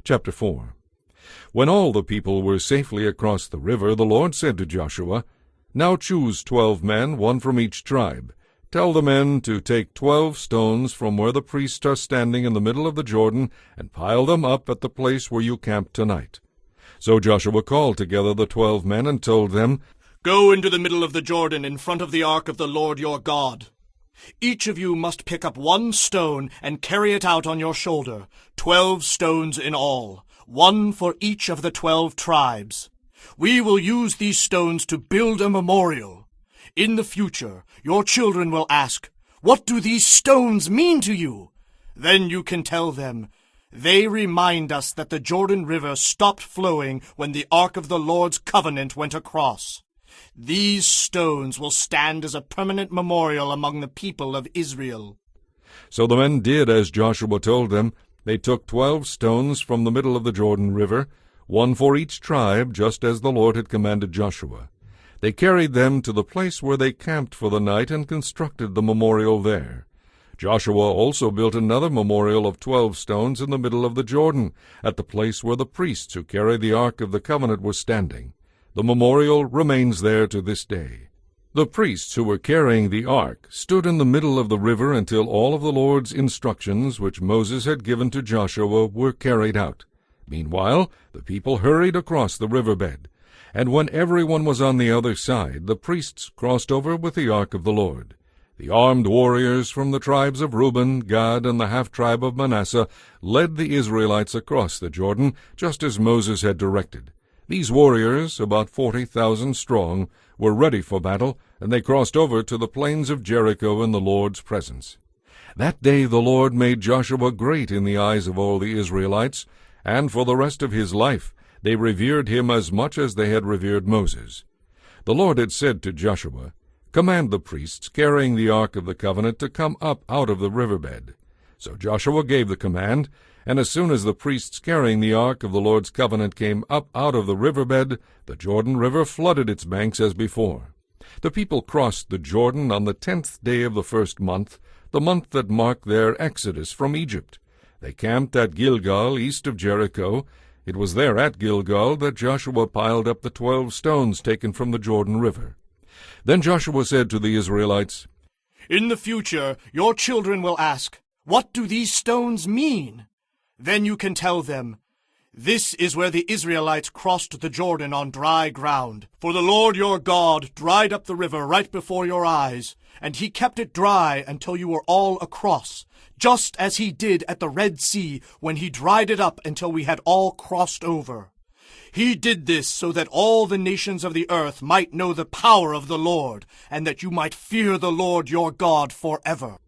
Chapter 4. When all the people were safely across the river, the Lord said to Joshua, "Now choose 12 men, one from each tribe. Tell the men to take 12 stones from where the priests are standing in the middle of the Jordan, and pile them up at the place where you camp tonight." So Joshua called together the 12 men and told them, "Go into the middle of the Jordan in front of the ark of the Lord your God. Each of you must pick up 1 stone and carry it out on your shoulder, 12 stones in all, 1 for each of the 12 tribes. We will use these stones to build a memorial. In the future, your children will ask, 'What do these stones mean to you?' Then you can tell them, 'They remind us that the Jordan River stopped flowing when the Ark of the Lord's covenant went across.' These stones will stand as a permanent memorial among the people of Israel." So the men did as Joshua told them. They took 12 stones from the middle of the Jordan River, 1 for each tribe, just as the Lord had commanded Joshua. They carried them to the place where they camped for the night and constructed the memorial there. Joshua also built another memorial of 12 stones in the middle of the Jordan, at the place where the priests who carried the Ark of the Covenant were standing. The memorial remains there to this day. The priests who were carrying the ark stood in the middle of the river until all of the Lord's instructions which Moses had given to Joshua were carried out. Meanwhile, the people hurried across the riverbed, and when everyone was on the other side, the priests crossed over with the ark of the Lord. The armed warriors from the tribes of Reuben, Gad, and the half-tribe of Manasseh led the Israelites across the Jordan, just as Moses had directed. These warriors, about 40,000 strong, were ready for battle, and they crossed over to the plains of Jericho in the Lord's presence. That day the Lord made Joshua great in the eyes of all the Israelites, and for the rest of his life they revered him as much as they had revered Moses. The Lord had said to Joshua, "Command the priests carrying the Ark of the Covenant to come up out of the riverbed." So Joshua gave the command, and as soon as the priests carrying the Ark of the Lord's covenant came up out of the riverbed, the Jordan River flooded its banks as before. The people crossed the Jordan on the 10th day of the first month, the month that marked their exodus from Egypt. They camped at Gilgal, east of Jericho. It was there at Gilgal that Joshua piled up the 12 stones taken from the Jordan River. Then Joshua said to the Israelites, "In the future, your children will ask, 'What do these stones mean?' Then you can tell them, 'This is where the Israelites crossed the Jordan on dry ground. For the Lord your God dried up the river right before your eyes, and he kept it dry until you were all across, just as he did at the Red Sea when he dried it up until we had all crossed over. He did this so that all the nations of the earth might know the power of the Lord, and that you might fear the Lord your God forever.